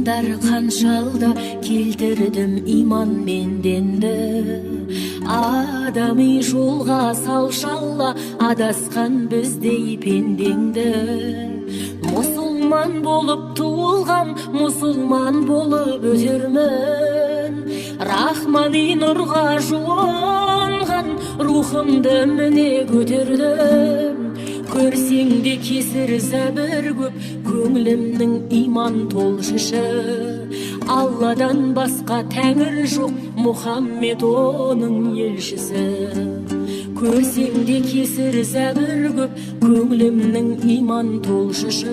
Зияндар қаншалды келтірдім иман менденді. Адами жолға салшалла адасқан біздей пендеңді. Мұсылман болып туылған, мұсылман болып өтермін. Рахмани нұрға жуынған рухымды міне көтердім. Көрсең де кесір зәбір көп, көңілімнің иман толшышы. Алладан басқа тәңір жоқ, Мұхаммед оның елшісі. Көрсең де кесір зәбір көп, көңілімнің иман толшышы.